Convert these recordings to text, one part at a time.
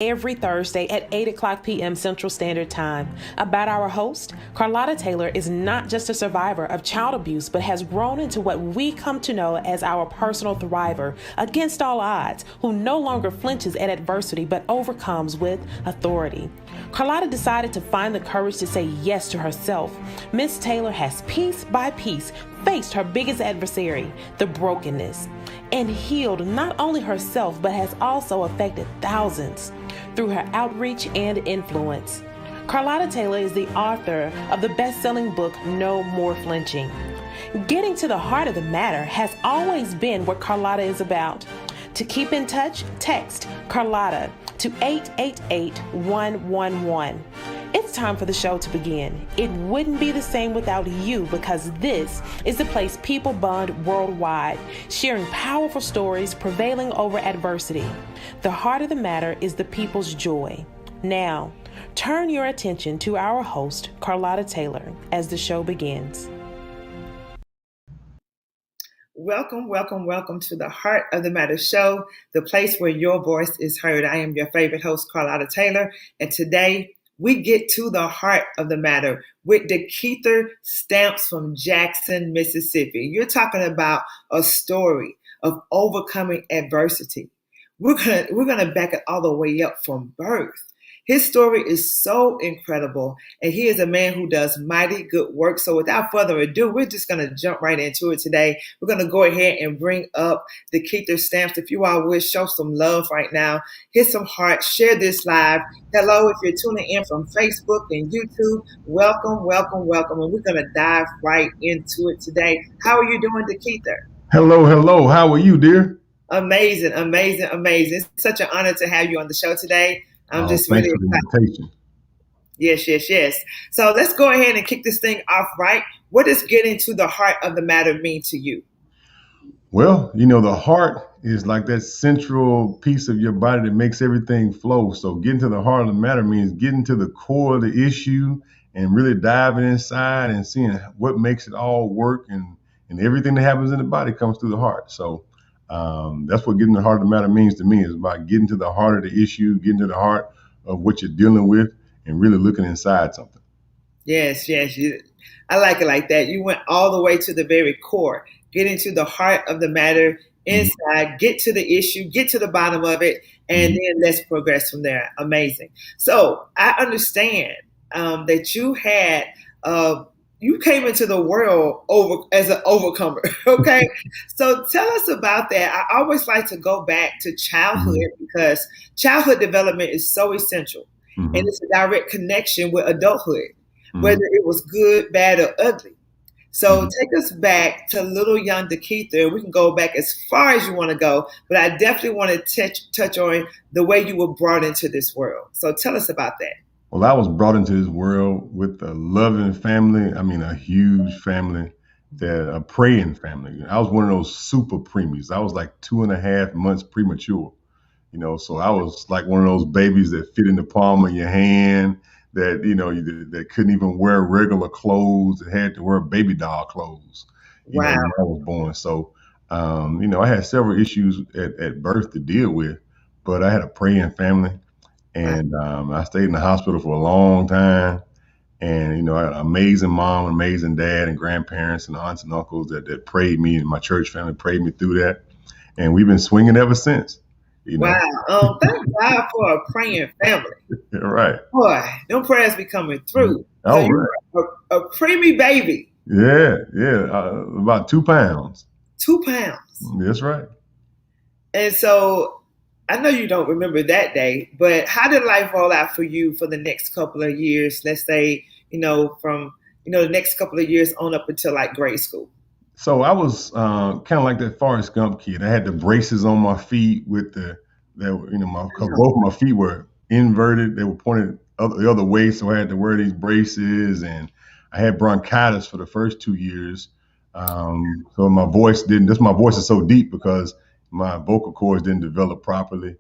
every Thursday at 8 o'clock p.m. Central Standard Time. About our host, Carlotta Taylor is not just a survivor of child abuse, but has grown into what we come to know as our personal thriver against all odds, who no longer flinches at adversity, but overcomes with authority. Carlotta decided to find the courage to say yes to herself. Miss Taylor has piece by piece faced her biggest adversary, the brokenness, and healed not only herself, but has also affected thousands through her outreach and influence. Carlotta Taylor is the author of the best-selling book, No More Flinching. Getting to the heart of the matter has always been what Carlotta is about. To keep in touch, text Carlotta to 888-111. It's time for the show to begin. It wouldn't be the same without you, because this is the place people bond worldwide, sharing powerful stories, prevailing over adversity. The heart of the matter is the people's joy. Now, turn your attention to our host, Carlotta Taylor, as the show begins. Welcome, welcome, welcome to the Heart of the Matter show, the place where your voice is heard. I am your favorite host, Carlotta Taylor, and today we get to the heart of the matter with DeKeither Stamps from Jackson, Mississippi. You're talking about a story of overcoming adversity. We're gonna back it all the way up from birth. His story is so incredible, and he is a man who does mighty good work. So without further ado, we're just going to jump right into it today. We're going to go ahead and bring up DeKeither Stamps. If you all would, show some love right now. Hit some hearts. Share this live. Hello, if you're tuning in from Facebook and YouTube, welcome, welcome, welcome. And we're going to dive right into it today. How are you doing, DeKeither? Hello, hello. How are you, dear? Amazing, amazing, amazing. It's such an honor to have you on the show today. I'm just really excited. Yes. So let's go ahead and kick this thing off right. What does getting to the heart of the matter mean to you? Well, the heart is like that central piece of your body that makes everything flow. So getting to the heart of the matter means getting to the core of the issue and really diving inside and seeing what makes it all work, and everything that happens in the body comes through the heart. So that's what getting to the heart of the matter means to me, is about getting to the heart of the issue, getting to the heart of what you're dealing with, and really looking inside something. Yes. I like it like that. You went all the way to the very core, getting to the heart of the matter inside, get to the issue, get to the bottom of it, and then let's progress from there. Amazing. So I understand that you had you came into the world as an overcomer, okay? So tell us about that. I always like to go back to childhood because childhood development is so essential, and it's a direct connection with adulthood, whether it was good, bad, or ugly. So take us back to little young DeKeither. We can go back as far as you want to go, but I definitely want to touch on the way you were brought into this world. So tell us about that. Well, I was brought into this world with a loving family. I mean, a huge family, a praying family. I was one of those super preemies. I was like 2.5 months premature, so I was like one of those babies that fit in the palm of your hand, that, that couldn't even wear regular clothes, that had to wear baby doll clothes, when I was born. So, I had several issues at birth to deal with, but I had a praying family. And I stayed in the hospital for a long time. And, I had an amazing mom, amazing dad, and grandparents and aunts and uncles that prayed me, and my church family prayed me through that. And we've been swinging ever since. Wow. Thank God for a praying family. Right. Boy, them prayers be coming through. Oh, so right. A preemie baby. Yeah. About 2 pounds. 2 pounds. That's right. And so I know you don't remember that day, but how did life roll out for you for the next couple of years? Let's say, from, the next couple of years on up until like grade school. So I was kind of like that Forrest Gump kid. I had the braces on my feet with both my feet were inverted. They were pointed the other way. So I had to wear these braces, and I had bronchitis for the first 2 years. So my voice is so deep because my vocal cords didn't develop properly.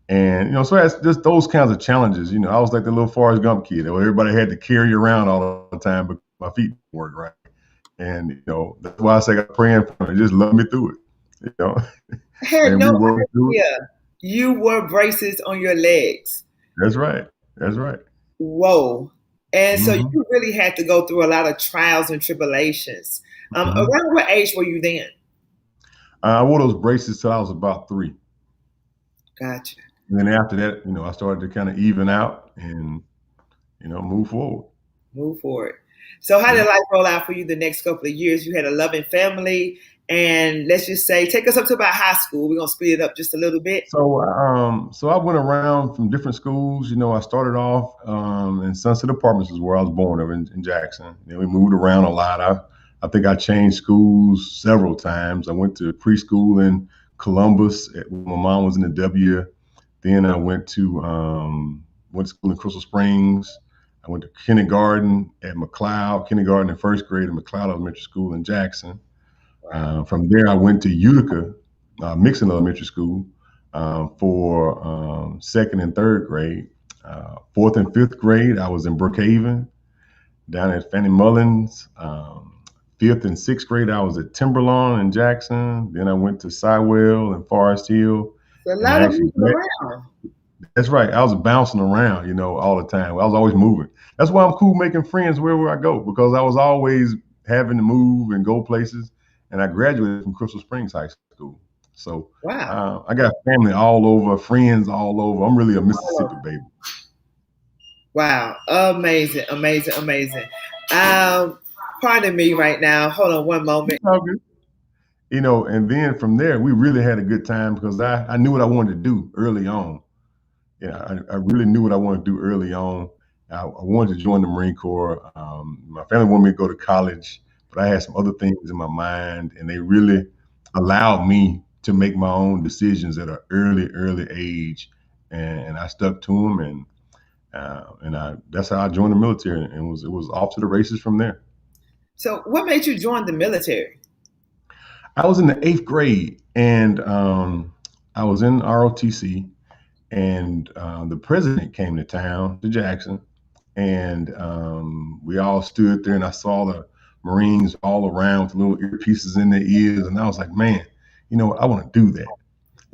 And, so that's just those kinds of challenges. I was like the little Forrest Gump kid. Everybody had to carry around all the time, but my feet didn't work right. And, that's why I say I'm praying for it. Just love me through it, I had no idea you wore braces on your legs. That's right. That's right. Whoa. And so Hmm. you really had to go through a lot of trials and tribulations. Hmm. Around what age were you then? I wore those braces till I was about 3. Gotcha. And then after that, I started to kind of even out and, move forward. Move forward. So how did Yeah. life roll out for you the next couple of years? You had a loving family, and let's just say, take us up to about high school. We're gonna speed it up just a little bit. So I went around from different schools. I started off in Sunset Apartments is where I was born over in Jackson. We moved around a lot. I think I changed schools several times. I went to preschool in Columbus. My mom was in the W. Then I went to school in Crystal Springs. I went to kindergarten at McLeod, kindergarten and first grade at McLeod Elementary School in Jackson. Wow. From there, I went to Utica, Mixon Elementary School, for second and third grade. Fourth and fifth grade, I was in Brookhaven, down at Fannie Mullins. Fifth and sixth grade, I was at Timberlawn in Jackson. Then I went to Sywell and Forest Hill, So a and I lot of actually moving around. that's right. I was bouncing around, all the time. I was always moving. That's why I'm cool making friends wherever I go because I was always having to move and go places. And I graduated from Crystal Springs High School. So Wow. I got family all over, friends all over. I'm really a Mississippi baby. Wow. Amazing, amazing, amazing. Um, Pardon me right now. Hold on one moment. It's all good. And then from there, we really had a good time because I knew what I wanted to do early on. I really knew what I wanted to do early on. I wanted to join the Marine Corps. My family wanted me to go to college, but I had some other things in my mind, and they really allowed me to make my own decisions at an early age, and I stuck to them, and that's how I joined the military, and it was off to the races from there. So what made you join the military? I was in the 8th grade, and I was in ROTC, and the president came to town to Jackson, and we all stood there, and I saw the Marines all around with little earpieces in their ears, and I was like, man, I want to do that.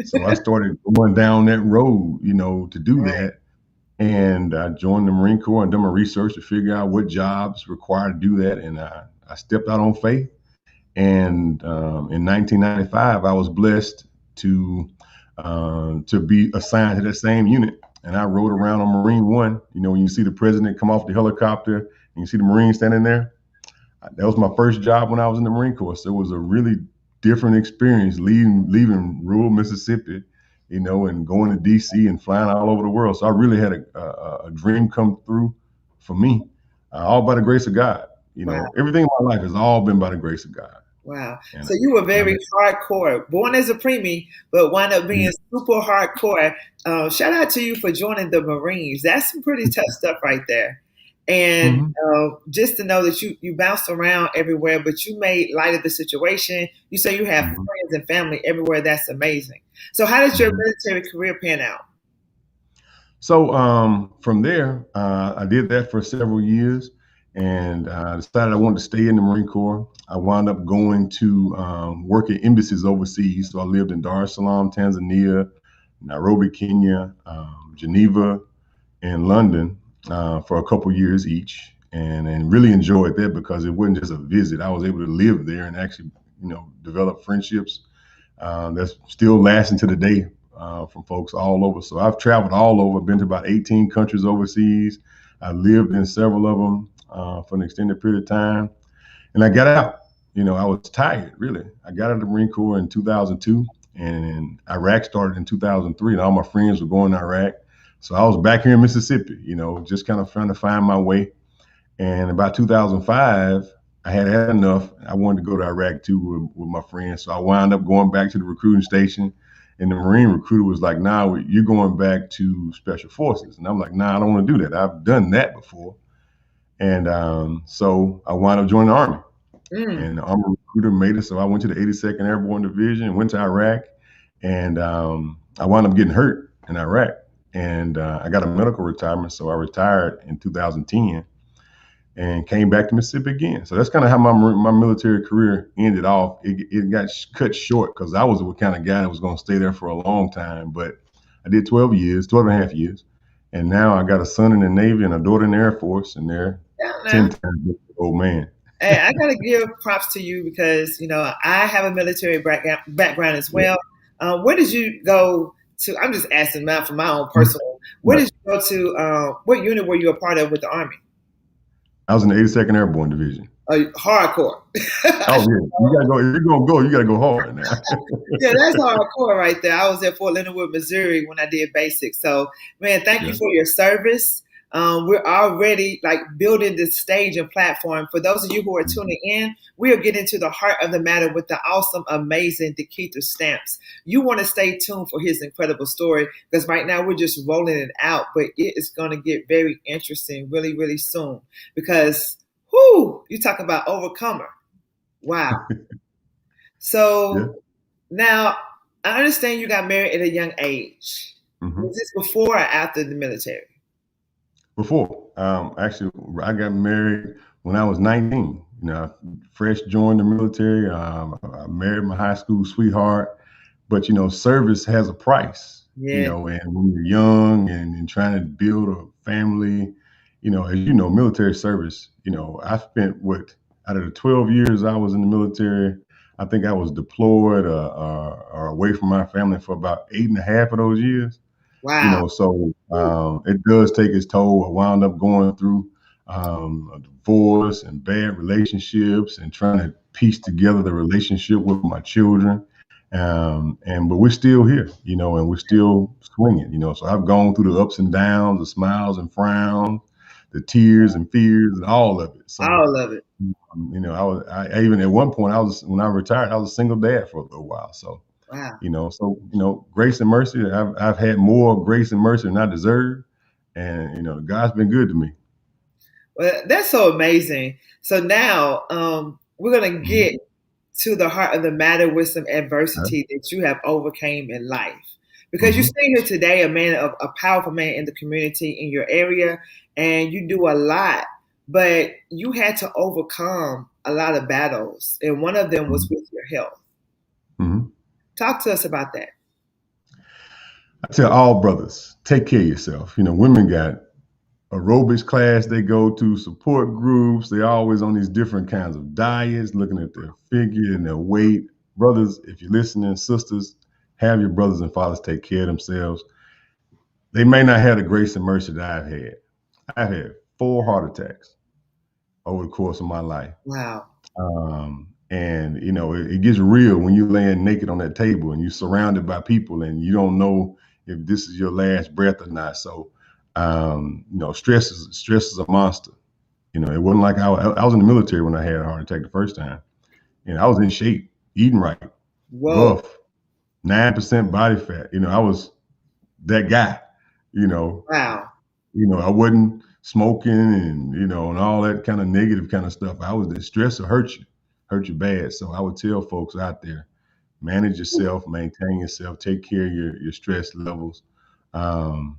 So I started going down that road, to do Right. that, and I joined the Marine Corps and done my research to figure out what jobs required to do that, and I stepped out on faith. And in 1995, I was blessed to be assigned to that same unit. And I rode around on Marine One. When you see the president come off the helicopter and you see the Marine standing there, that was my first job when I was in the Marine Corps. So it was a really different experience leaving rural Mississippi, and going to DC and flying all over the world. So I really had a dream come through for me, all by the grace of God. Wow. Everything in my life has all been by the grace of God. Wow. And, So you were and very hardcore, born as a preemie, but wound up being yeah. super hardcore. Shout out to you for joining the Marines. That's some pretty tough stuff right there. And Mhm. just to know that you bounced around everywhere, but you made light of the situation. You say you have Mhm. friends and family everywhere. That's amazing. So how did your Mhm. military career pan out? So from there, I did that for several years, and decided I wanted to stay in the Marine Corps. I wound up going to work at embassies overseas. So I lived in Dar es Salaam, Tanzania, Nairobi, Kenya, Geneva, and London for a couple years each, and really enjoyed that because it wasn't just a visit. I was able to live there and actually, develop friendships that's still lasting to the day from folks all over. So I've traveled all over, been to about 18 countries overseas. I lived in several of them for an extended period of time. And I got out. I was tired, really. I got out of the Marine Corps in 2002, and Iraq started in 2003, and all my friends were going to Iraq. So I was back here in Mississippi, just kind of trying to find my way. And about 2005, I had enough. I wanted to go to Iraq too with my friends. So I wound up going back to the recruiting station. And the Marine recruiter was like, nah, you're going back to Special Forces. And I'm like, nah, I don't want to do that. I've done that before. And so I wound up joining the Army. Mm. And the Army recruiter made it. So I went to the 82nd Airborne Division and went to Iraq. And I wound up getting hurt in Iraq. And I got a medical retirement. So I retired in 2010 and came back to Mississippi again. So that's kind of how my military career ended off. It got cut short because I was the kind of guy that was going to stay there for a long time. But I did 12 and a half years. And now I got a son in the Navy and a daughter in the Air Force, and they're Yeah, 10 now. times the old man. Hey, I gotta give props to you because I have a military background as Yeah. well. Where did you go to? I'm just asking now for my own Mhm. personal. Where Right. did you go to? What unit were you a part of with the Army? I was in the 82nd Airborne Division. Hardcore. Oh yeah, you gotta go. If you're gonna go, you gotta go hard now. Yeah, that's hardcore right there. I was at Fort Leonard Wood, Missouri when I did basic. So, man, thank you Yeah. for your service. We're already like building this stage and platform. For those of you who are tuning in, we are getting to the heart of the matter with the awesome, amazing DeKeither Stamps. You want to stay tuned for his incredible story because right now we're just rolling it out, but it is going to get very interesting really, really soon because, whoo, you talk about overcomer. Wow. Yeah. So, now, I understand you got married at a young age. Hmm. Was this before or after the military? Before, actually, I got married when I was 19. I fresh joined the military. I married my high school sweetheart, but service has a price. Yeah. And when you're young and trying to build a family, as military service. I spent what out of the 12 years I was in the military, I think I was deployed or away from my family for about 8.5 of those years. Wow. So it does take its toll. I wound up going through a divorce and bad relationships and trying to piece together the relationship with my children. But we're still here, and we're still swinging, So I've gone through the ups and downs, the smiles and frowns, the tears and fears, and all of it. So All of it. I even at one point when I retired, I was a single dad for a little while. So Wow. grace and mercy. I've had more grace and mercy than I deserve, and God's been good to me. Well, that's so amazing. So now we're going to Mhm. get to the heart of the matter with some Okay. adversity that you have overcame in life. Because you Mhm. stay here today, a powerful man in the community in your area, and you do a lot, but you had to overcome a lot of battles, and one of them was Mhm. with your health. Mhm. Talk to us about that. I tell all brothers, take care of yourself. Women got aerobics class they go to, support groups. They're always on these different kinds of diets, looking at their figure and their weight. Brothers, if you're listening, sisters, have your brothers and fathers take care of themselves. They may not have the grace and mercy that I've had. I've had 4 heart attacks over the course of my life. Wow. And it gets real when you laying naked on that table and you're surrounded by people and you don't know if this is your last breath or not. So, stress is a monster. It wasn't like I was in the military when I had a heart attack the first time, and I was in shape, eating right, Whoa. buff, 9% body fat. I was that guy. You know, Wow. I wasn't smoking and all that kind of negative kind of stuff. I was the stress will hurt you bad. So I would tell folks out there, manage yourself, maintain yourself, take care of your stress levels. Um,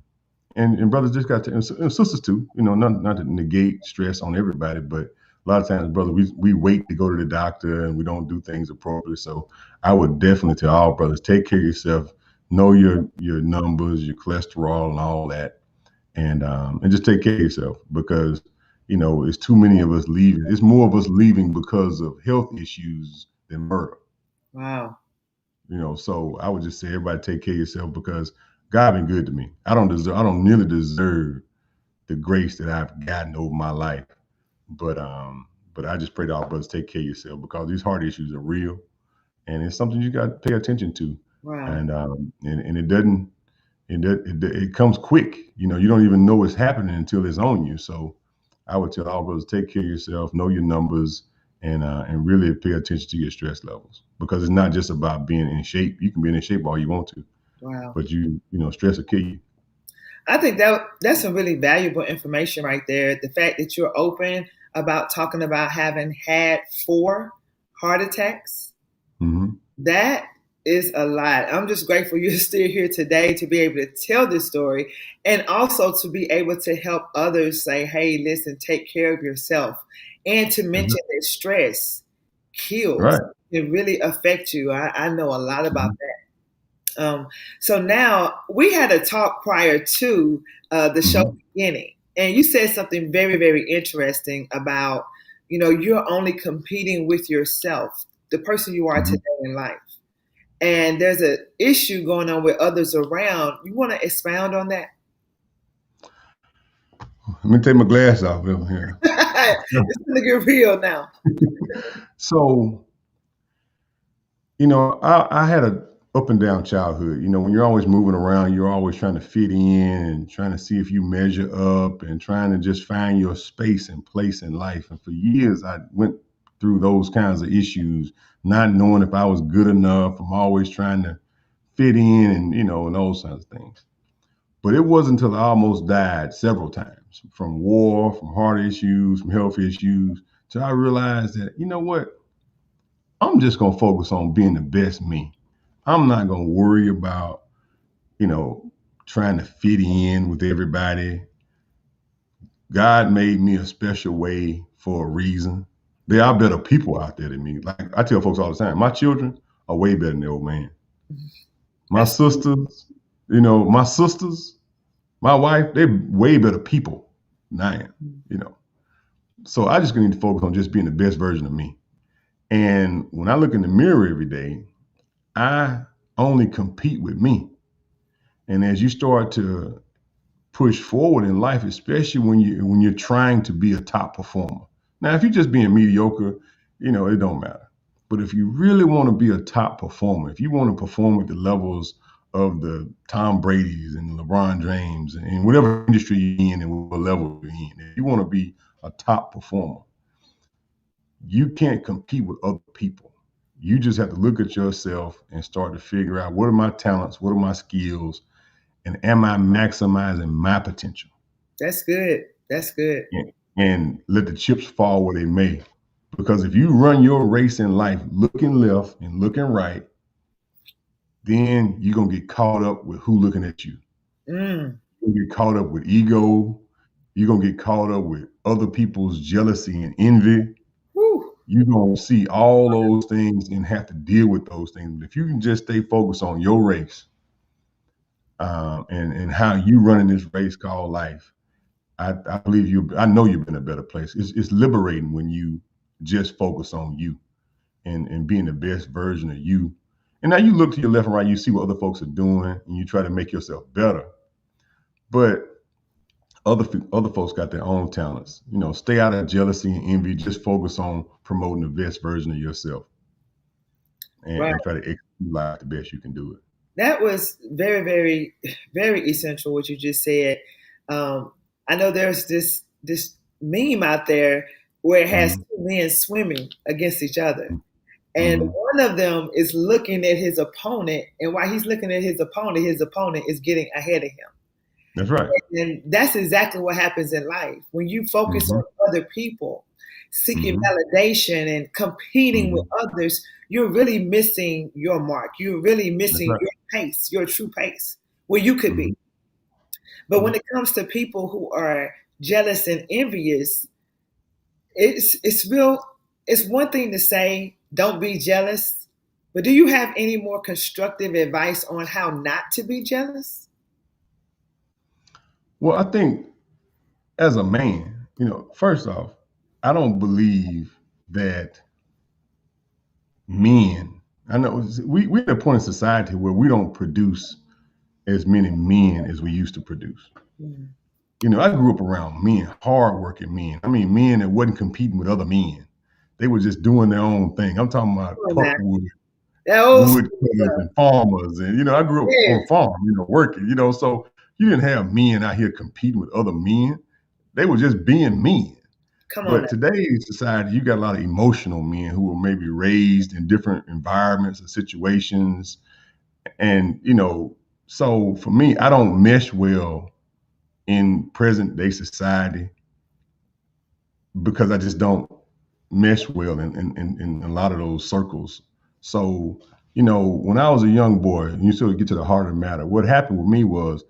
and brothers just got to, and sisters too, not to negate stress on everybody, but a lot of times, brother, we wait to go to the doctor and we don't do things appropriately. So I would definitely tell all brothers, take care of yourself, know your numbers, your cholesterol and all that, and just take care of yourself because it's too many of us leaving. It's more of us leaving because of health issues than murder. Wow. So I would just say everybody take care of yourself because God been good to me. I don't nearly deserve the grace that I've gotten over my life. But I just pray that all brothers take care of yourself because these heart issues are real and it's something you got to pay attention to. Wow. And it doesn't it comes quick. You don't even know it's happening until it's on you. So I would tell all brothers take care of yourself, know your numbers, and really pay attention to your stress levels because it's not just about being in shape. You can be in shape all you want to, Wow. but stress will kill you. I think that's some really valuable information right there. The fact that you're open about talking about having had 4 heart attacks, Hmm. that is a lot. I'm just grateful you're still here today to be able to tell this story and also to be able to help others say, hey, listen, take care of yourself. And to mention that stress kills. Right. It really affects you. I know a lot about Mhm. that. So now we had a talk prior to the show beginning, and you said something very, very interesting about, you're only competing with yourself, the person you are today in life. And there's an issue going on with others around. You want to expound on that? Let me take my glass off here. It's going to get real now. So, I had a up and down childhood. When you're always moving around, you're always trying to fit in and trying to see if you measure up and trying to just find your space and place in life. And for years, I went through those kinds of issues, not knowing if I was good enough. I'm always trying to fit in and those kinds of things. But it wasn't until I almost died several times from war, from heart issues, from health issues, till I realized that, you know what? I'm just going to focus on being the best me. I'm not going to worry about, trying to fit in with everybody. God made me a special way for a reason. There are better people out there than me. Like I tell folks all the time, my children are way better than the old man. My sisters, my wife, they're way better people than I am, So I just need to focus on just being the best version of me. And when I look in the mirror every day, I only compete with me. And as you start to push forward in life, especially when you're trying to be a top performer. Now, if you're just being mediocre, it don't matter. But if you really want to be a top performer, if you want to perform at the levels of the Tom Brady's and the LeBron James and whatever industry you're in and what level you're in, if you want to be a top performer, you can't compete with other people. You just have to look at yourself and start to figure out, what are my talents? What are my skills? And am I maximizing my potential? That's good. That's good. And let the chips fall where they may. Because if you run your race in life looking left and looking right, then you're going to get caught up with who looking at you. You're going to get caught up with ego. You're going to get caught up with other people's jealousy and envy. You're going to see all those things and have to deal with those things. But if you can just stay focused on your race and how you running this race called life, I believe I know you're in a better place. It's liberating when you just focus on you and being the best version of you. And now you look to your left and right, you see what other folks are doing, and you try to make yourself better. But other folks got their own talents. Stay out of jealousy and envy. Just focus on promoting the best version of yourself, and try to execute life the best you can do it. That was very, very, very essential what you just said. I know there's this meme out there where it has two men swimming against each other. And one of them is looking at his opponent, and while he's looking at his opponent is getting ahead of him. That's right. And that's exactly what happens in life. When you focus on other people, seeking validation and competing with others, you're really missing your mark. You're really missing your pace, your true pace, where you could be. But when it comes to people who are jealous and envious, it's one thing to say, don't be jealous. But do you have any more constructive advice on how not to be jealous? Well, I think as a man, first off, I don't believe that men, I know we're at a point in society where we don't produce as many men as we used to produce. I grew up around men, hardworking men. I mean, men that wasn't competing with other men. They were just doing their own thing. I'm talking about woodcutters and farmers. And, I grew up on a farm, working, so you didn't have men out here competing with other men. They were just being men. But today's society, you got a lot of emotional men who were maybe raised in different environments and situations. And, so for me, I don't mesh well in present day society because I just don't mesh well in a lot of those circles. So, when I was a young boy, and you sort of get to the heart of the matter, what happened with me was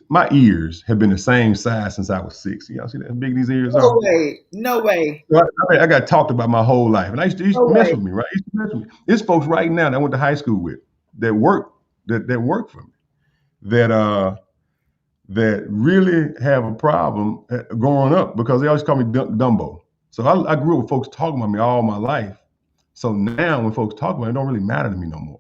my ears have been the same size since I was 6. Y'all see that how big these ears are? No way. So I got talked about my whole life. And I used to mess with me, right? There's folks right now that I went to high school with that work that work for me, that that really have a problem growing up, because they always call me Dumbo. So I grew up with folks talking about me all my life. So now when folks talk about it, it don't really matter to me no more.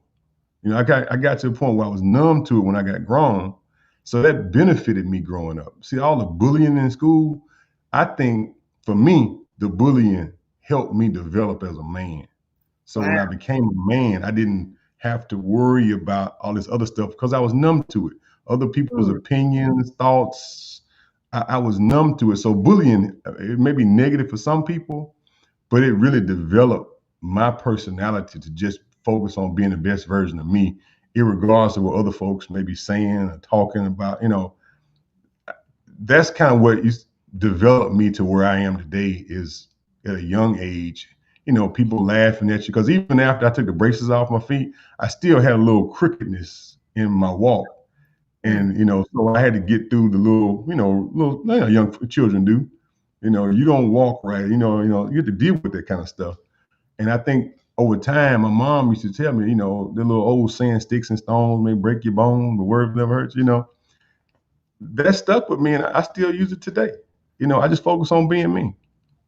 You know, I got to a point where I was numb to it when I got grown. So that benefited me growing up. See, all the bullying in school, I think for me, the bullying helped me develop as a man. So when I Wow. became a man, I didn't have to worry about all this other stuff because I was numb to it. Other people's Mm. opinions, thoughts, I was numb to it. So bullying, it may be negative for some people, but it really developed my personality to just focus on being the best version of me, irregardless of what other folks may be saying or talking about. You know, that's kind of what developed me to where I am today, is at a young age, you know, people laughing at you. Because even after I took the braces off my feet, I still had a little crookedness in my walk. Mm. And, you know, so I had to get through the little young children do. You know, you don't walk right, you have to deal with that kind of stuff. And I think over time, my mom used to tell me, the little old saying, sticks and stones may break your bone, but words never hurts, that stuck with me, and I still use it today. I just focus on being me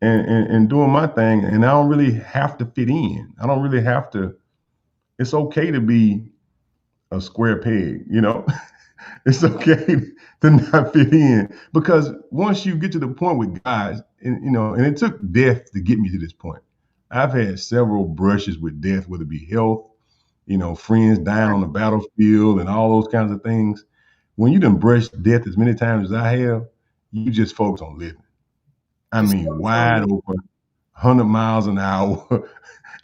and doing my thing, and I don't really have to fit in. I don't really have to. It's okay to be a square peg. It's okay to not fit in, because once you get to the point with God, and it took death to get me to this point. I've had several brushes with death, whether it be health, friends dying on the battlefield and all those kinds of things. When you done brushed death as many times as I have, you just focus on living. I Just mean, focus on wide me. open, 100 miles an hour,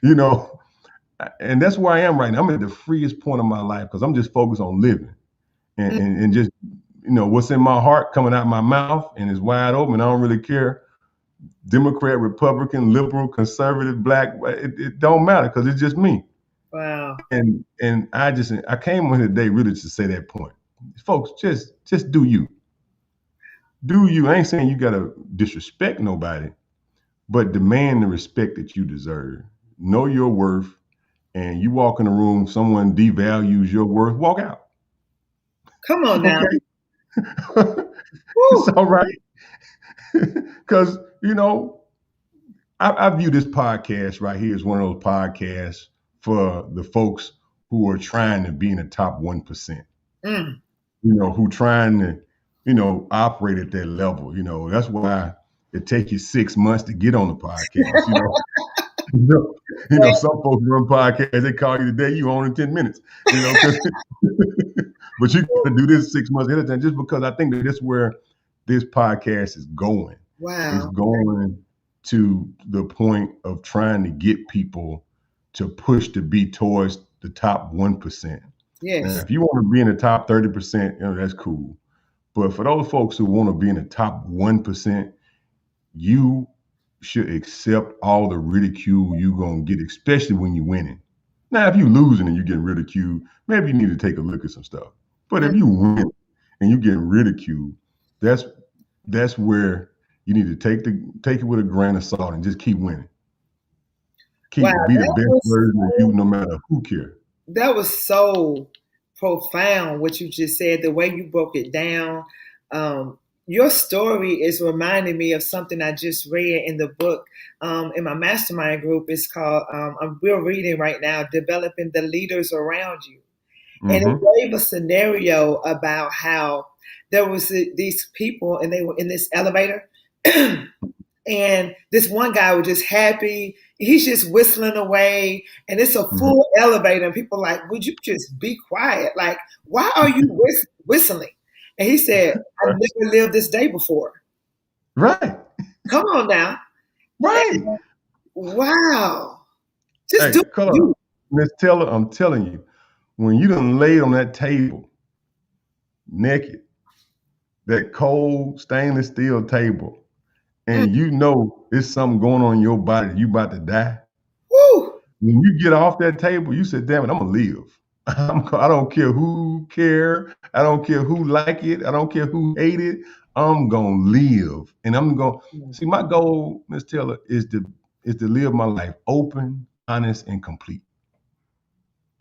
you know, and that's where I am right now. I'm at the freest point of my life because I'm just focused on living and, Mm. and just, what's in my heart coming out my mouth, and it's wide open. I don't really care. Democrat, Republican, liberal, conservative, black, it don't matter because it's just me. Wow. And I came on here today really to say that point. Folks, just do you. Do you. I ain't saying you gotta disrespect nobody, but demand the respect that you deserve. Know your worth, and you walk in a room, someone devalues your worth, walk out. Come on now. Okay? It's Woo. all right. Because, I view this podcast right here as one of those podcasts for the folks who are trying to be in the top 1%, Mm. who trying to, operate at that level. That's why it takes you 6 months to get on the podcast. You know, some folks run podcasts, they call you today, you on in 10 minutes, because but you got to do this 6 months ahead of time, just because I think that that's where this podcast is going. It's Wow. going to the point of trying to get people to push to be towards the top 1%. Now, Yes. if you want to be in the top 30%, that's cool. But for those folks who want to be in the top 1%, you should accept all the ridicule you're going to get, especially when you're winning. Now, if you're losing and you're getting ridiculed, maybe you need to take a look at some stuff. But Mm. if you win and you're getting ridiculed, that's where you need to take it with a grain of salt and just keep winning. Wow. Be the best version of you, no matter who cares. That was so profound what you just said, the way you broke it down. Your story is reminding me of something I just read in the book in my mastermind group. It's called, we're reading right now, Developing the Leaders Around You. And Mm-hmm. it gave a scenario about how there was these people and they were in this elevator. And this one guy was just happy. He's just whistling away, and it's a Mm-hmm. full elevator. And people are like, would you just be quiet? Like, why are you whistling? And he said, I've Right. never lived this day before. Right. Come on now. Right. And, wow. Just Hey, do Carlotta, you. Miss Taylor, I'm telling you, when you done laid on that table naked, that cold stainless steel table, Mm. and it's something going on in your body, you about to die. Woo. When you get off that table, you say, damn it, I'm gonna live. I don't care who care. I don't care who like it. I don't care who hate it. I'm gonna live. And I'm gonna see, my goal, Miss Taylor, is to live my life open, honest, and complete.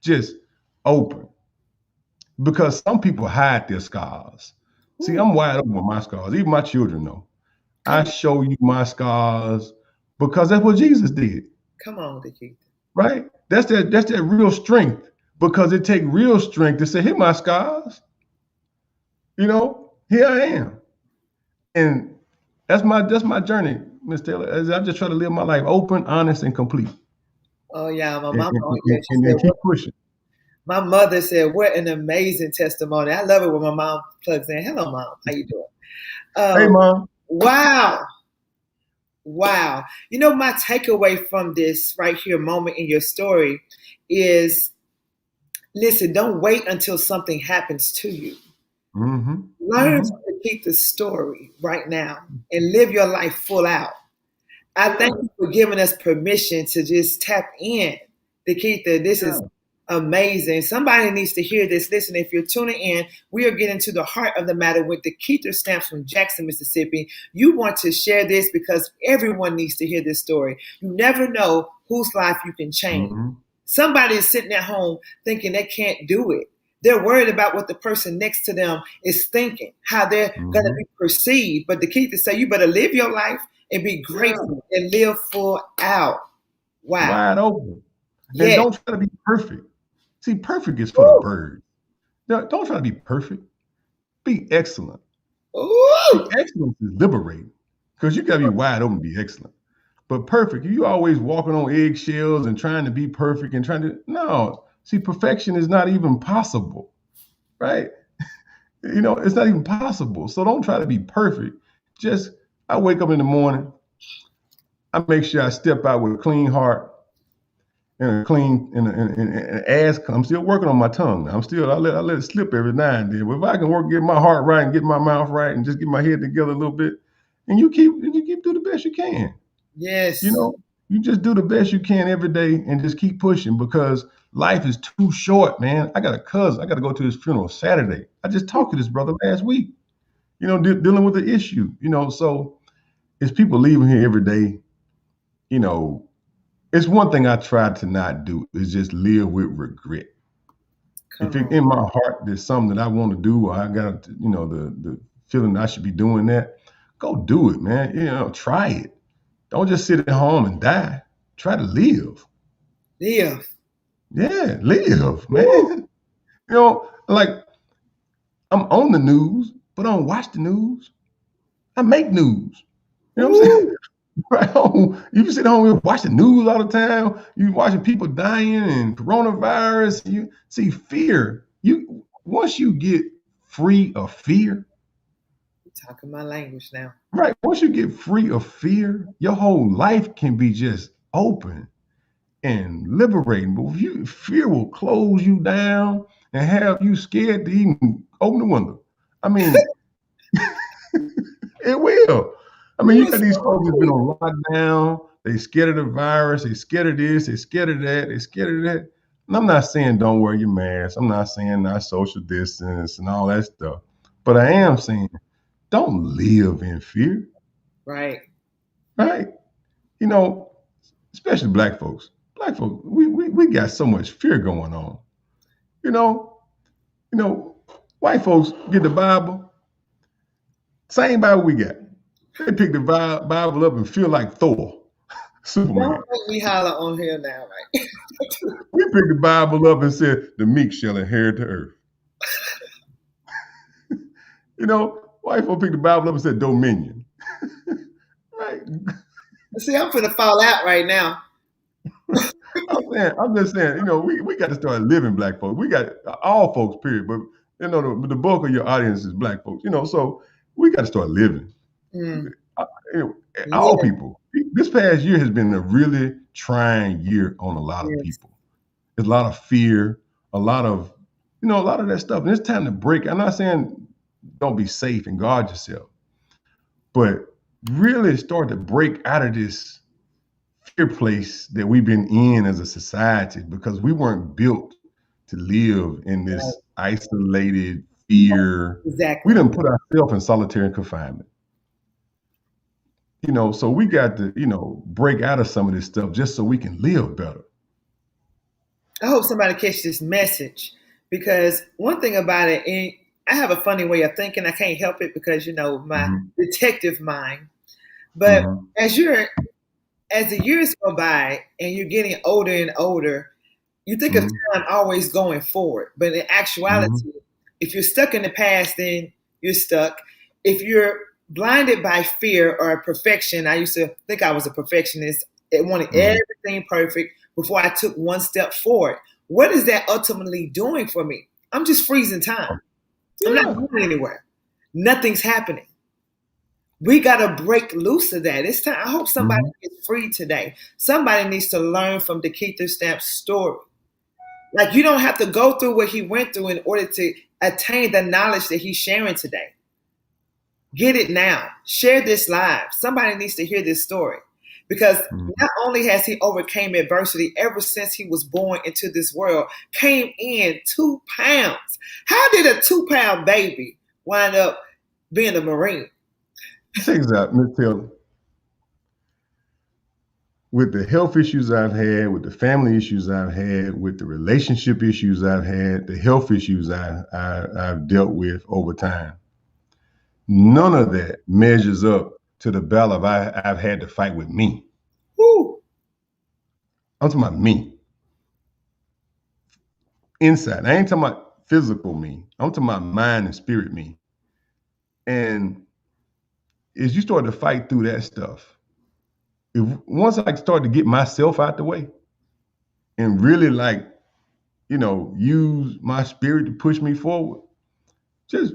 Just open. because some people hide their scars. See, Ooh, I'm wide open with my scars. Even my children know. I come, show you my scars because that's what Jesus did, come on, DeKeither. right? That's that real strength, because it takes real strength to say, here my scars, here I am. And that's my journey, Miss Taylor. As I just try to live my life open, honest, and complete. Oh yeah, my And, mama and, on here. and, She and said, then keep pushing. my mother said, "What an amazing testimony." I love it when my mom plugs in. Hello, mom. How you doing? Hey, Um, Mom. wow, wow. My takeaway from this right here moment in your story is, listen, don't wait until something happens to you. Mm-hmm. Learn Mm-hmm. to keep the story right now and live your life full out. I Yeah. thank you for giving us permission to just tap in. DeKeither, this Yeah. is amazing. Somebody needs to hear this. Listen, if you're tuning in, we are getting to the heart of the matter with DeKeither Stamps from Jackson, Mississippi. You want to share this because everyone needs to hear this story. You never know whose life you can change. Mm-hmm. Somebody is sitting at home thinking they can't do it. They're worried about what the person next to them is thinking, how they're going to Mm-hmm. be perceived. But DeKeither say you better live your life and be Yeah. grateful and live full out. Wow. Wide open. And Yes. don't try to be perfect. See, perfect is for the Woo. birds. Don't try to be perfect. Be excellent. See, Ooh. excellence is liberating, because you got to be wide open to be excellent. But perfect, you always walking on eggshells and trying to be perfect and trying to, no. See, perfection is not even possible, right? It's not even possible. So don't try to be perfect. Just, I wake up in the morning, I make sure I step out with a clean heart and a clean and ass. I'm still working on my tongue. I let it slip every now and then. But if I can get my heart right and get my mouth right and just get my head together a little bit, and you keep doing the best you can. You Yes. know, you just do the best you can every day and just keep pushing, because life is too short, man. I got a cousin. I got to go to his funeral Saturday. I just talked to this brother last week, dealing with the issue, so it's people leaving here every day, you know, it's one thing I try to not do is just live with regret. If Come it, on. in my heart there's something that I want to do, or I got, the feeling that I should be doing that, go do it, man. Try it. Don't just sit at home and die. Try to live. Live. Yeah, live, Woo. man. Like, I'm on the news, but I don't watch the news. I make news. You know what I'm saying? Ooh. Right home. You sit home and watch the news all the time. You watching people dying and coronavirus. You see fear. Once you get free of fear, Talking my language now. right? Once you get free of fear, your whole life can be just open and liberating. But fear will close you down and have you scared to even open the window. I mean, it will. I mean, You you are got these so folks that's been right. on lockdown. They scared of the virus. They scared of this. They scared of that. They scared of that. And I'm not saying don't wear your mask. I'm not saying not social distance and all that stuff. But I am saying don't live in fear, Right. right? You know, especially black folks. Black folks, we got so much fear going on. You know, white folks get the Bible, same Bible we got. They pick the Bible up and feel like Thor, Don't Superman. make me holler on here now, right? We picked the Bible up and said, the meek shall inherit the earth. White folk picked the Bible up and said, dominion. Right? See, I'm finna fall out right now. I'm just saying, we got to start living, black folks. We got all folks, period. But, the bulk of your audience is black folks, so we got to start living. Mm. Uh, All Yeah. people. This past year has been a really trying year on a lot of Yes. people. There's a lot of fear, a lot of, a lot of that stuff. And it's time to break. I'm not saying don't be safe and guard yourself, but really start to break out of this fear place that we've been in as a society, because we weren't built to live in Right. this isolated fear. We Exactly. didn't put ourselves in solitary confinement. So we got to, break out of some of this stuff just so we can live better. I hope somebody catch this message. because one thing about it, and I have a funny way of thinking. I can't help it because my Mm-hmm. detective mind. But Mm-hmm. as the years go by and you're getting older and older, you think of Mm-hmm. time always going forward. But in Mm-hmm. actuality, if you're stuck in the past, then you're stuck. If you're blinded by fear or perfection, I used to think I was a perfectionist. I wanted Mm-hmm. everything perfect before I took one step forward. What is that ultimately doing for me? I'm just freezing time. I'm not Yeah. going anywhere. Nothing's happening. We got to break loose of that. It's time. I hope somebody Mm-hmm. gets free today. Somebody needs to learn from DeKeither Stamps' story. Like, you don't have to go through what he went through in order to attain the knowledge that he's sharing today. Get it now. Share this live. Somebody needs to hear this story. Because Mm-hmm. not only has he overcame adversity ever since he was born into this world, came in 2 pounds. How did a 2 pound baby wind up being a Marine? Check this out, Miss Taylor. With the health issues I've had, with the family issues I've had, with the relationship issues I've had, the health issues I've dealt with over time, none of that measures up to the battle I've had to fight with me. Woo. I'm talking about me, inside. I ain't talking about physical me. I'm talking about mind and spirit me. And as you start to fight through that stuff, once I start to get myself out the way and really use my spirit to push me forward, just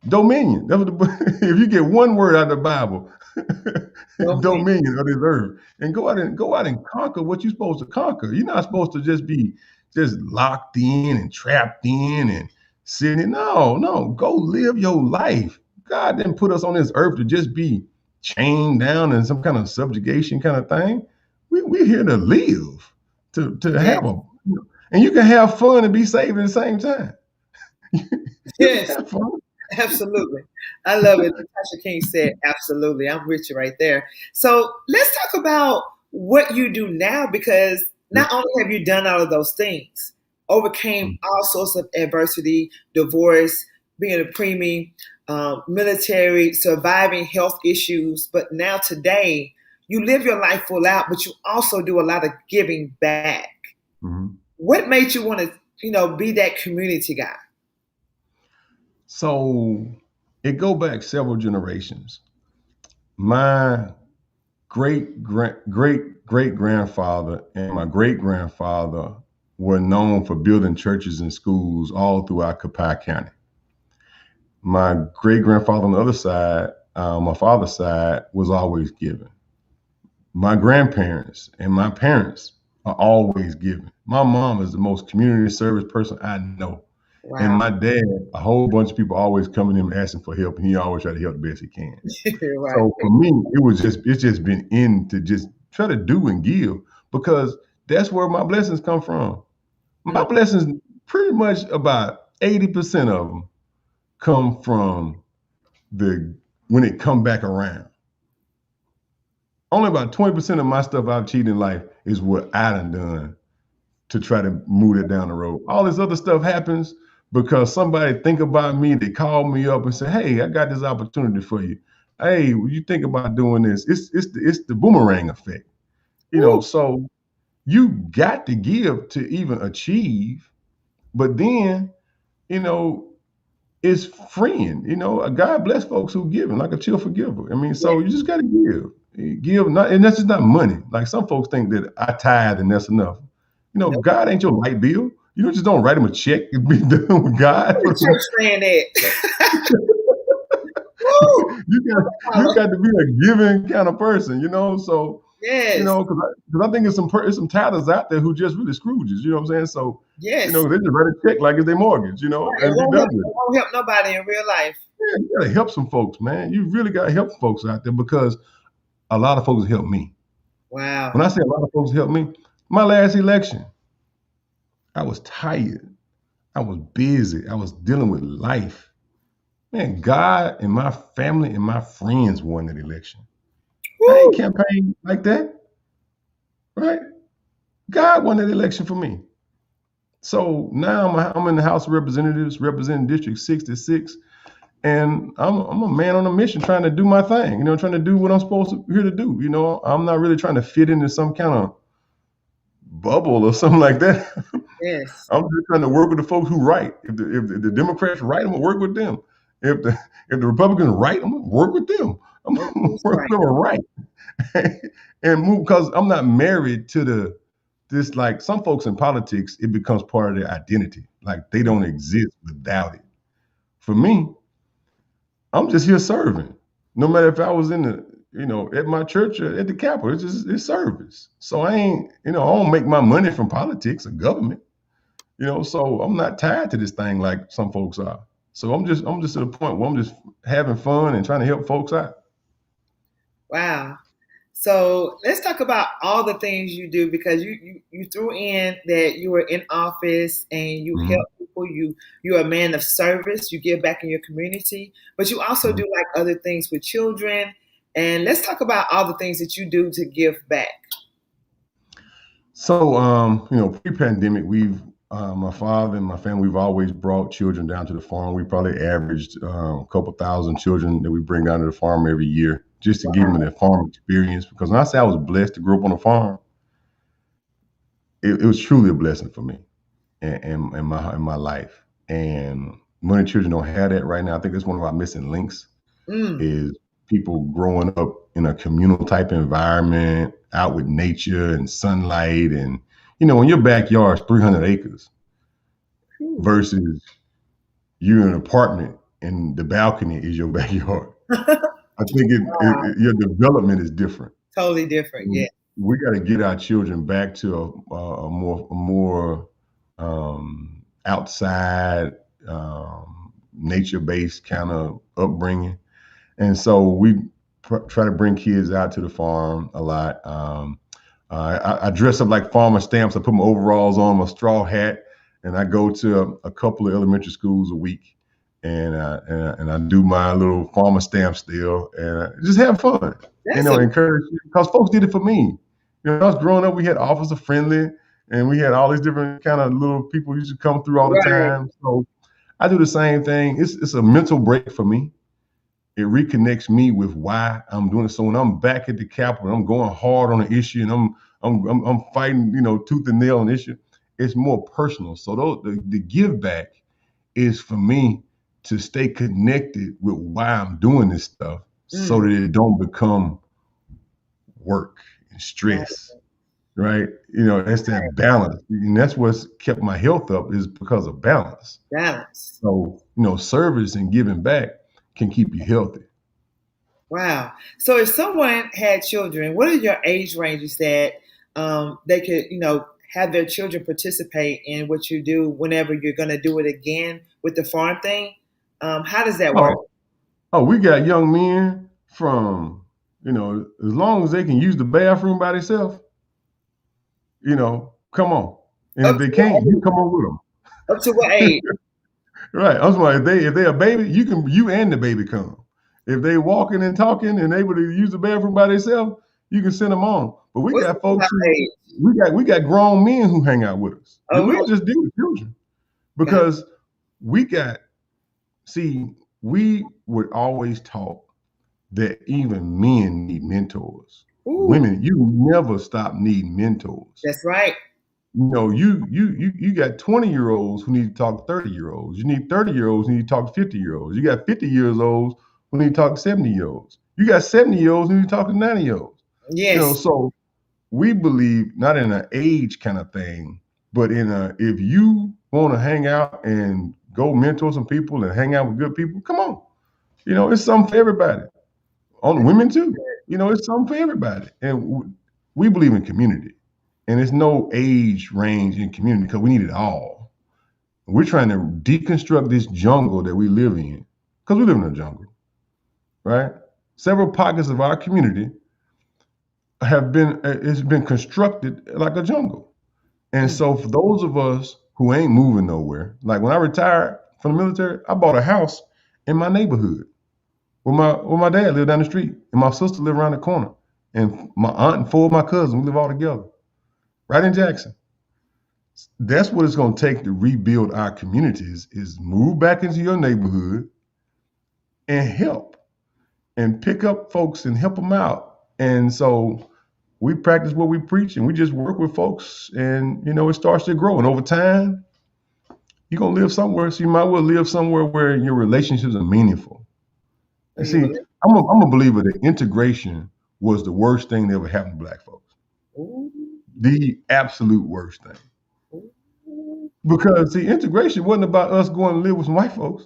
dominion. That's what if you get one word out of the Bible, Okay. dominion of this earth, and go out and conquer what you're supposed to conquer. You're not supposed to just be just locked in and trapped in and sitting. No, no, go live your life. God didn't put us on this earth to just be chained down in some kind of subjugation kind of thing. We're here to live, to Yes. have and you can have fun and be saved at the same time. You can Yes. have fun. Absolutely. I love it. Natasha King said, absolutely. I'm with you right there. So let's talk about what you do now, because Yeah. not only have you done all of those things, overcame all sorts of adversity, divorce, being a preemie, military, surviving health issues, but now today you live your life full out, but you also do a lot of giving back. Mhm. What made you want to, be that community guy? So it go back several generations. My great grandfather and my great grandfather were known for building churches and schools all throughout Copiah County. My great grandfather on the other side, my father's side, was always giving. My grandparents and my parents are always giving. My mom is the most community service person I know. And Wow. my dad, a whole bunch of people always coming to him asking for help, and he always try to help the best he can. Right. So for me, it's just been in to just try to do and give, because that's where my blessings come from. My Mm. blessings, pretty much about 80% of them come from the when it come back around. Only about 20% of my stuff I've achieved in life is what I done to try to move it down the road. All this other stuff happens because somebody think about me. They call me up and say, "Hey, I got this opportunity for you. Hey, will you think about doing this?" It's the boomerang effect, Woo. So you got to give to even achieve, but then you know it's freeing. God bless folks who give, like a chill forgiver. I mean, Yeah. so you just got to give. Give, not, and that's just not money. Like some folks think that I tithe and that's enough. Nope. God ain't your light bill. You just don't write him a check and be done with God. Where the church saying that? Woo. you got to be a giving kind of person. So Yes. because I think it's some tithers out there who just really Scrooges. You know what I'm saying? So Yes. they just write a check like it's their mortgage. Right. And be done with It it. won't help nobody in real life. Yeah, you gotta help some folks, man. You really gotta help folks out there, because a lot of folks helped me. Wow. When I say a lot of folks helped me, my last election, I was tired. I was busy. I was dealing with life. Man, God and my family and my friends won that election. I ain't Woo. campaigned like that, right? God won that election for me. So now I'm in the House of Representatives representing District 66, and I'm a man on a mission trying to do my thing, trying to do what I'm supposed to here to do. I'm not really trying to fit into some kind of bubble or something like that. Yes. I'm just trying to work with the folks who write. If the Democrats write, I'm gonna work with them. If the Republicans write, I'm gonna work with them. I'm gonna work with them right and move, because I'm not married to this. Like some folks in politics, it becomes part of their identity. Like they don't exist without it. For me, I'm just here serving. No matter if I was in at my church or at the Capitol, it's service. So I don't make my money from politics or government. So I'm not tied to this thing like some folks are. So I'm just at a point where I'm just having fun and trying to help folks out. Wow. So let's talk about all the things you do, because you threw in that you were in office and you help people. You're a man of service. You give back in your community, but you also do like other things with children. And let's talk about all the things that you do to give back. So pre-pandemic, my father and my family, we've always brought children down to the farm. We probably averaged a couple thousand children that we bring down to the farm every year, just to give them that farm experience. Because when I say I was blessed to grow up on a farm, it was truly a blessing for me and in my life. And many children don't have that right now. I think that's one of our missing links is people growing up in a communal type environment, out with nature and sunlight. And, when your backyard's 300 acres versus you're in an apartment and the balcony is your backyard. I think your development is different. Totally different. Yeah. We got to get our children back to a more outside, nature-based kind of upbringing. And so we try to bring kids out to the farm a lot. I dress up like Farmer Stamps. I put my overalls on, my straw hat, and I go to a couple of elementary schools a week. And I do my little Farmer Stamp still, and just have fun. Encourage, because folks did it for me. I was growing up, we had Officer Friendly, and we had all these different kind of little people who used to come through all the time. So I do the same thing. It's a mental break for me. It reconnects me with why I'm doing it. So when I'm back at the Capitol, I'm going hard on an issue, and I'm fighting, tooth and nail on an issue. It's more personal. So the give back is for me to stay connected with why I'm doing this stuff, so that it don't become work and stress, right? That's that balance. And that's what's kept my health up, is because of balance. So, service and giving back can keep you healthy. Wow. So if someone had children, what are your age ranges that they could, have their children participate in what you do whenever you're going to do it again with the farm thing? How does that work? We got young men from, as long as they can use the bathroom by themselves, come on. And if they can't, you come on with them. Up to what age? Right. I was like, if they a baby, you and the baby come. If they walking and talking and able to use the bathroom by themselves, you can send them on. But we got folks we got grown men who hang out with us. And we don't just deal with children, because we were always taught that even men need mentors. Women, you never stop needing mentors. That's right. You got 20-year-olds who need to talk to 30-year-olds. You need 30-year-olds who need to talk to 50-year-olds. You got 50-year-olds who need to talk to 70-year-olds. You got 70-year-olds who need to talk to 90-year-olds. Yes. So we believe not in an age kind of thing, but if you want to hang out and go mentor some people and hang out with good people, come on. It's something for everybody. On women too. It's something for everybody. And we believe in community. And there's no age range in community, because we need it all. We're trying to deconstruct this jungle that we live in, because we live in a jungle, right? Several pockets of our community it's been constructed like a jungle. And so for those of us who ain't moving nowhere, like when I retired from the military, I bought a house in my neighborhood where my dad lived down the street and my sister lived around the corner, and my aunt and 4 of my cousins, we live all together right in Jackson. That's what it's going to take to rebuild our communities, is move back into your neighborhood and help and pick up folks and help them out. And so we practice what we preach, and we just work with folks, and it starts to grow. And over time, you're going to live somewhere. So you might well live somewhere where your relationships are meaningful. And see, I'm a believer that integration was the worst thing that ever happened to Black folks. Ooh. The absolute worst thing. Because see, integration wasn't about us going to live with some white folks.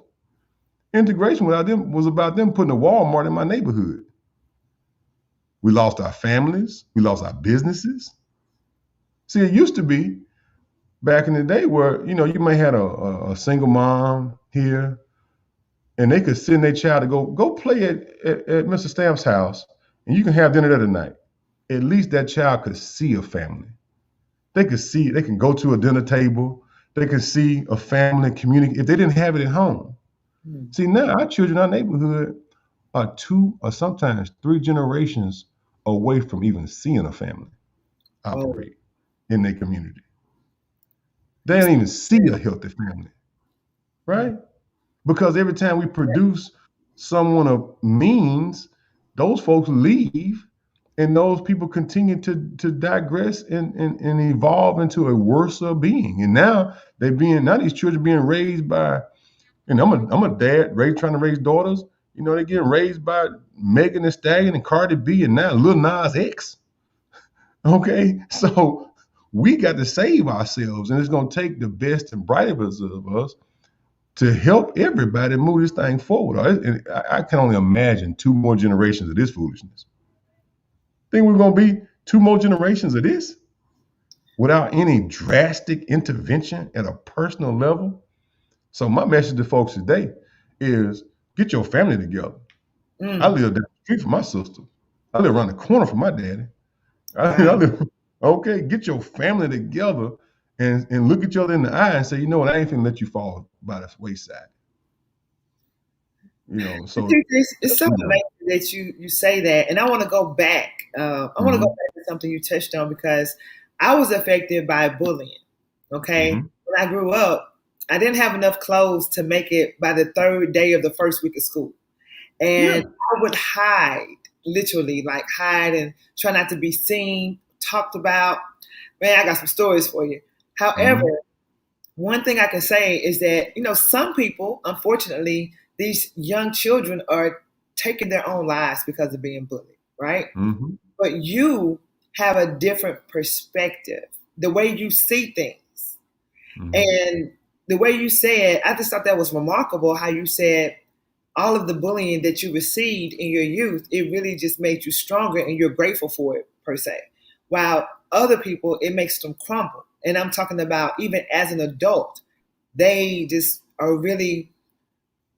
Integration without them was about them putting a Walmart in my neighborhood. We lost our families. We lost our businesses. See, it used to be back in the day where, you may have a single mom here, and they could send their child to go play at Mr. Stamps' house, and you can have dinner there tonight. At least that child could see a family. They can go to a dinner table. They can see a family, community, if they didn't have it at home. See, now our children in our neighborhood are 2 or sometimes 3 generations away from even seeing a family operate in their community. They don't even see a healthy family, right? Because every time we produce someone of means, those folks leave, and those people continue to digress and evolve into a worse being. And now these children being raised by, and I'm a dad trying to raise daughters. They're getting raised by Megan Thee Stallion and Cardi B, and now Lil Nas X. Okay, so we got to save ourselves, and it's going to take the best and brightest of us to help everybody move this thing forward. And I can only imagine 2 more generations of this foolishness. Think we're going to be 2 more generations of this without any drastic intervention at a personal level? So my message to folks today is get your family together. I live down the street from my sister. I live around the corner from my daddy. Okay, get your family together and look each other in the eye and say, I ain't finna let you fall by the wayside. So it's so amazing that you say that. And I want to go back. I want to go back to something you touched on, because I was affected by bullying. Okay. When I grew up, I didn't have enough clothes to make it by the 3rd day of the first week of school. And I would literally hide and try not to be seen, talked about. Man, I got some stories for you. However, one thing I can say is that, some people, unfortunately, these young children are taking their own lives because of being bullied, right? But you have a different perspective, the way you see things. And the way you said, I just thought that was remarkable how you said all of the bullying that you received in your youth, it really just made you stronger and you're grateful for it, per se. While other people, it makes them crumble. And I'm talking about even as an adult, they just are really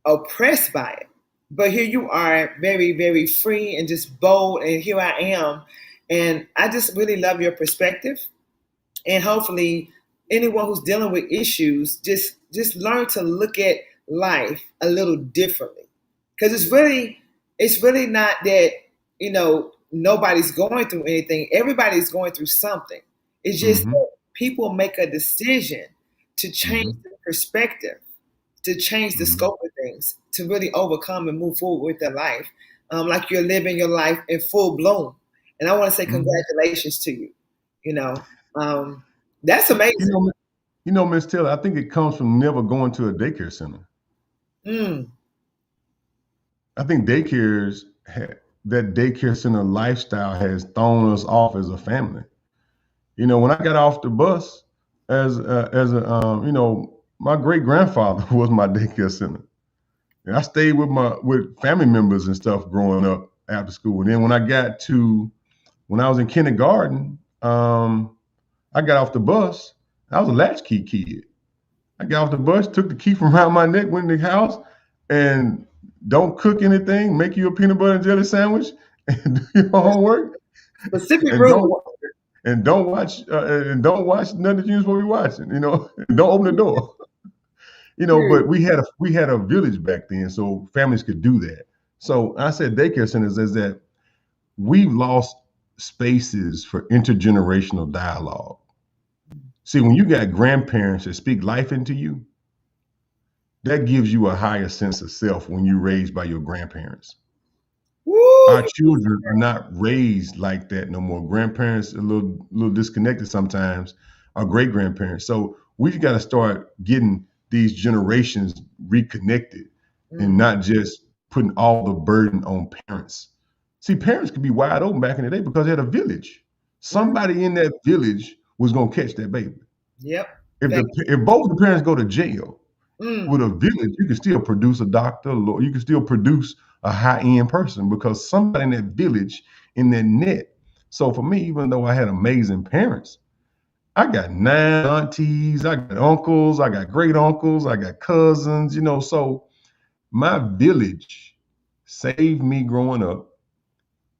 oppressed by it. But here you are, very, very free and just bold. And here I am. And I just really love your perspective. And hopefully anyone who's dealing with issues, just learn to look at life a little differently. Because it's really not that, nobody's going through anything. Everybody's going through something. It's just that people make a decision to change their perspective, to change the scope of things, to really overcome and move forward with their life. Like you're living your life in full bloom. And I want to say congratulations to you. That's amazing. Ms. Taylor, I think it comes from never going to a daycare center. I think that daycare center lifestyle has thrown us off as a family. When I got off the bus my great grandfather was my daycare center. And I stayed with family members and stuff growing up after school. And then when I was in kindergarten, I got off the bus. I was a latchkey kid. I got off the bus, took the key from around my neck, went in the house, and don't cook anything, make you a peanut butter and jelly sandwich, and do your homework. Specific rule. And don't watch none that you're supposed to be watching. And don't open the door. But we had a village back then, so families could do that. So I said daycare centers is that we've lost spaces for intergenerational dialogue. See, when you got grandparents that speak life into you, that gives you a higher sense of self when you're raised by your grandparents. Woo! Our children are not raised like that no more. Grandparents are a little disconnected sometimes, our great grandparents. So we've got to start getting these generations reconnected and not just putting all the burden on parents. See, parents could be wide open back in the day because they had a village. Somebody in that village was gonna catch that baby. Yep. If both the parents go to jail, Mm. with a village, you can still produce a doctor, you can still produce a high-end person because somebody in that village in that net. So for me, even though I had amazing parents, I got 9 aunties, I got uncles, I got great uncles, I got cousins, so my village saved me growing up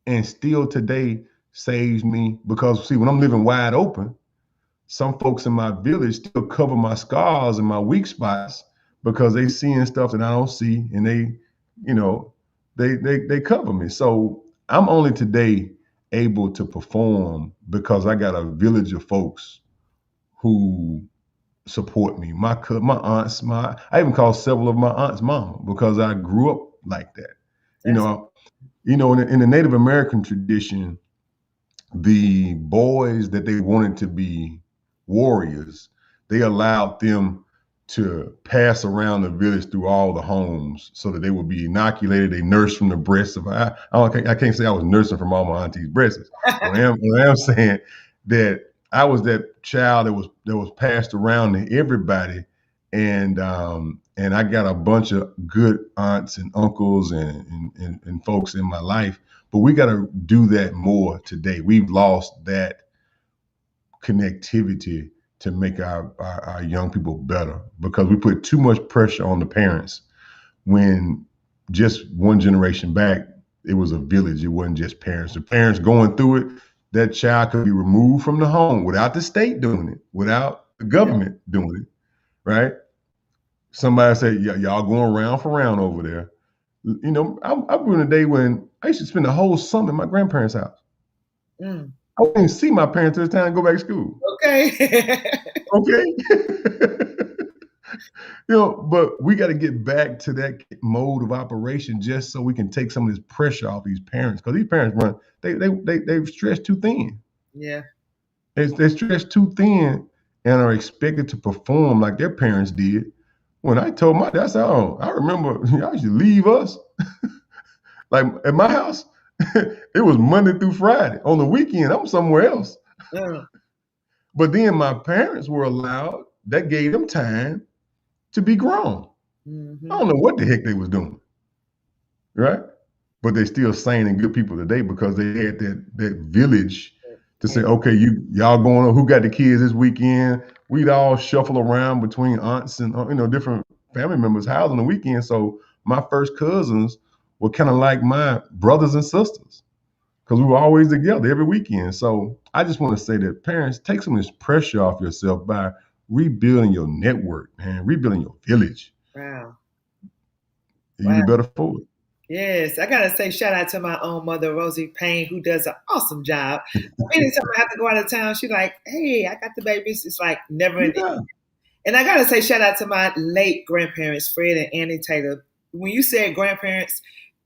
and still today saves me because see, when I'm living wide open, some folks in my village still cover my scars and my weak spots because they seeing stuff that I don't see, and they cover me. So I'm only today able to perform because I got a village of folks who support me. My aunts, I even call several of my aunts mama because I grew up like that. In the Native American tradition, the boys that they wanted to be warriors, they allowed them to pass around the village through all the homes so that they would be inoculated. They nursed from the breasts of I can't say I was nursing from all my auntie's breasts. But I am saying that I was that child that was passed around to everybody, and I got a bunch of good aunts and uncles and folks in my life. But we got to do that more today. We've lost that connectivity to make our young people better because we put too much pressure on the parents when just one generation back, it was a village. It wasn't just parents. The parents going through it, that child could be removed from the home without the state doing it, without the government doing it, right? Somebody say, y'all going round for round over there. I grew in a day when I used to spend the whole summer at my grandparents' house. Mm. I wouldn't even see my parents till it's time to go back to school. Okay. Okay. But we got to get back to that mode of operation just so we can take some of this pressure off these parents because these parents they've stretched too thin. Yeah. They're stretched too thin and are expected to perform like their parents did. When I told my dad, I said, I remember I used to leave us. Like at my house, it was Monday through Friday. On the weekend, I'm somewhere else. But then my parents were allowed, that gave them time to be grown. Mm-hmm. I don't know what the heck they was doing, right? But they still sane and good people today because they had that village to say, okay, y'all going on, who got the kids this weekend? We'd all shuffle around between aunts and different family members' house on the weekend. So my first cousins were kind of like my brothers and sisters because we were always together every weekend. So I just want to say that parents, take some of this pressure off yourself by rebuilding your network, man, rebuilding your village. Wow. You'll be better for it. Yes, I gotta say shout out to my own mother, Rosie Payne, who does an awesome job. Anytime I have to go out of town, she's like, "Hey, I got the babies." It's like never ending. Yeah. And I gotta say shout out to my late grandparents, Fred and Annie Taylor. When you said grandparents,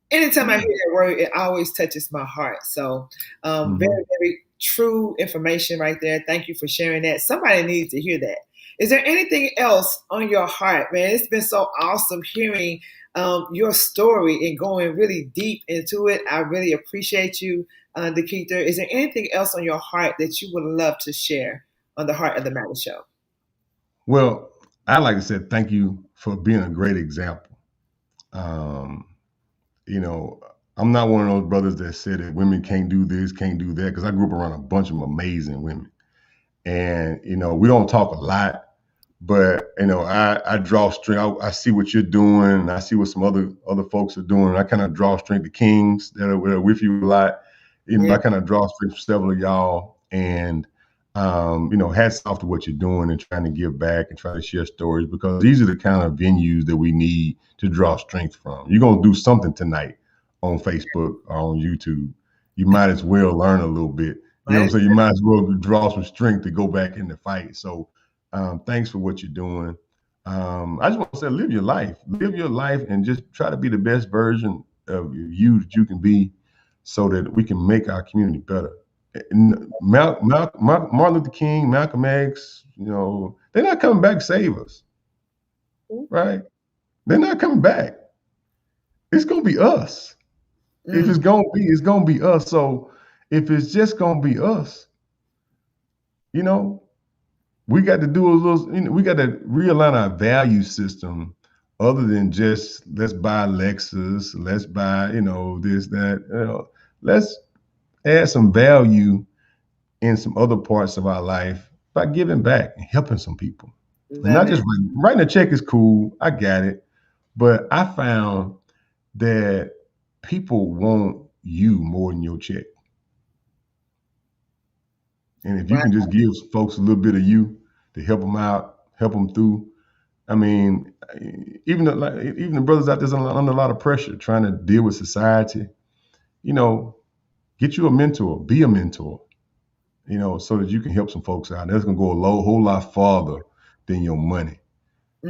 anytime I hear that word, it always touches my heart. So, very, very true information right there. Thank you for sharing that. Somebody needs to hear that. Is there anything else on your heart, man? It's been so awesome hearing your story and going really deep into it. I really appreciate you, DeKeither. Is there anything else on your heart that you would love to share on the Heart of the Matter show? Well, I'd like to say thank you for being a great example. I'm not one of those brothers that said that women can't do this, can't do that, because I grew up around a bunch of amazing women. And, we don't talk a lot, but, I draw strength. I see what you're doing, and I see what some other folks are doing. I kind of draw strength. The kings that are with you a lot, I kind of draw strength from several of y'all. And, hats off to what you're doing and trying to give back and try to share stories, because these are the kind of venues that we need to draw strength from. You're going to do something tonight on Facebook or on YouTube. You might as well learn a little bit You know what I'm Might saying? You might as well draw some strength to go back in the fight. So thanks for what you're doing. I just want to say, live your life. Live your life and just try to be the best version of you that you can be so that we can make our community better. And Martin Luther King, Malcolm X, you know, they're not coming back to save us, right? They're not coming back. It's going to be us. If it's going to be, it's going to be us. So if it's just going to be us, you know, we got to do a little, you know, we got to realign our value system other than just let's buy Lexus, let's buy, you know, this, that, you know, let's add some value in some other parts of our life by giving back and helping some people. And love not it. just writing a check is cool. I got it. But I found that people want you more than your check. And if you Right. can just give folks a little bit of you to help them out, help them through. I mean, even the brothers out there under a lot of pressure, trying to deal with society. You know, get you a mentor, be a mentor. You know, so that you can help some folks out. That's gonna go a whole lot farther than your money.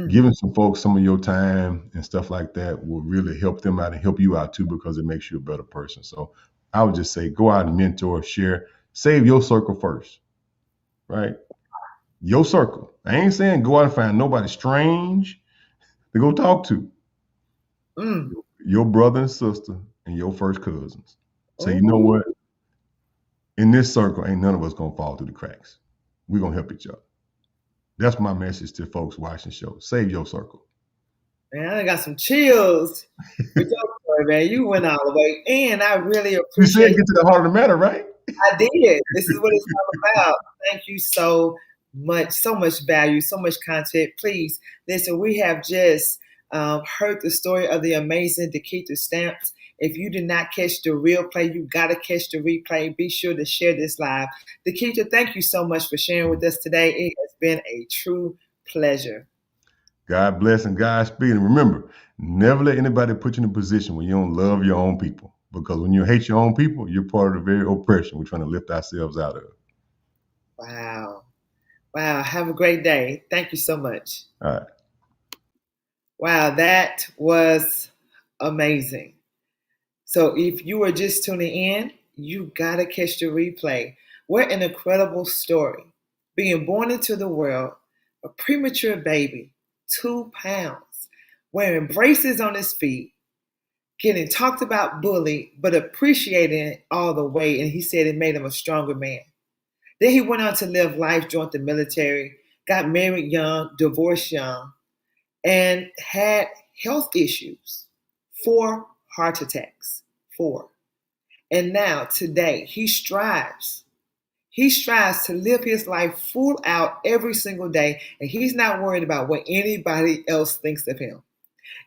Giving some folks some of your time and stuff like that will really help them out and help you out too, because it makes you a better person. So I would just say, go out and mentor, share, save your circle first, right? Your circle. I ain't saying go out and find nobody strange to go talk to. Your brother and sister and your first cousins. Say, you know what? In this circle, ain't none of us gonna fall through the cracks. We're gonna help each other. That's my message to folks watching the show. Save your circle. Man, I got some chills with your story, man. You went all the way. And I really You appreciate said get to the heart of the matter, right? I did. This is what it's all about. Thank you so much. So much value, so much content. Please listen. We have just heard the story of the amazing DeKeither Stamps. If you did not catch the real play, you got to catch the replay. Be sure to share this live. DeKeither, thank you so much for sharing with us today. It has been a true pleasure. God bless and God speed. And remember, never let anybody put you in a position where you don't love your own people. Because when you hate your own people, you're part of the very oppression we're trying to lift ourselves out of. Wow. Wow. Have a great day. Thank you so much. All right. Wow. That was amazing. So if you were just tuning in, you got to catch the replay. What an incredible story. Being born into the world, a premature baby, 2 pounds, wearing braces on his feet, getting talked about, bullied, but appreciating it all the way. And he said it made him a stronger man. Then he went on to live life, joined the military, got married young, divorced young, and had health issues, 4 heart attacks, 4. And now, today, he strives. He strives to live his life full out every single day, and he's not worried about what anybody else thinks of him.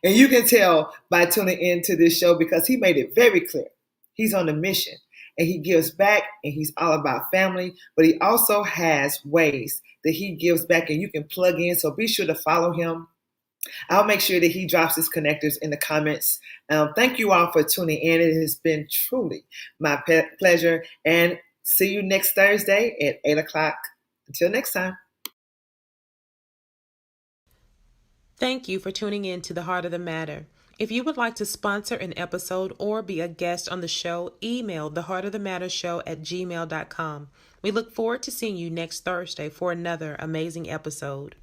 And you can tell by tuning into this show because he made it very clear. He's on a mission and he gives back and he's all about family, but he also has ways that he gives back and you can plug in. So be sure to follow him. I'll make sure that he drops his connectors in the comments. Thank you all for tuning in. It has been truly my pleasure. And see you next Thursday at 8 o'clock. Until next time. Thank you for tuning in to The Heart of the Matter. If you would like to sponsor an episode or be a guest on the show, email theheartofthemattershow@gmail.com. We look forward to seeing you next Thursday for another amazing episode.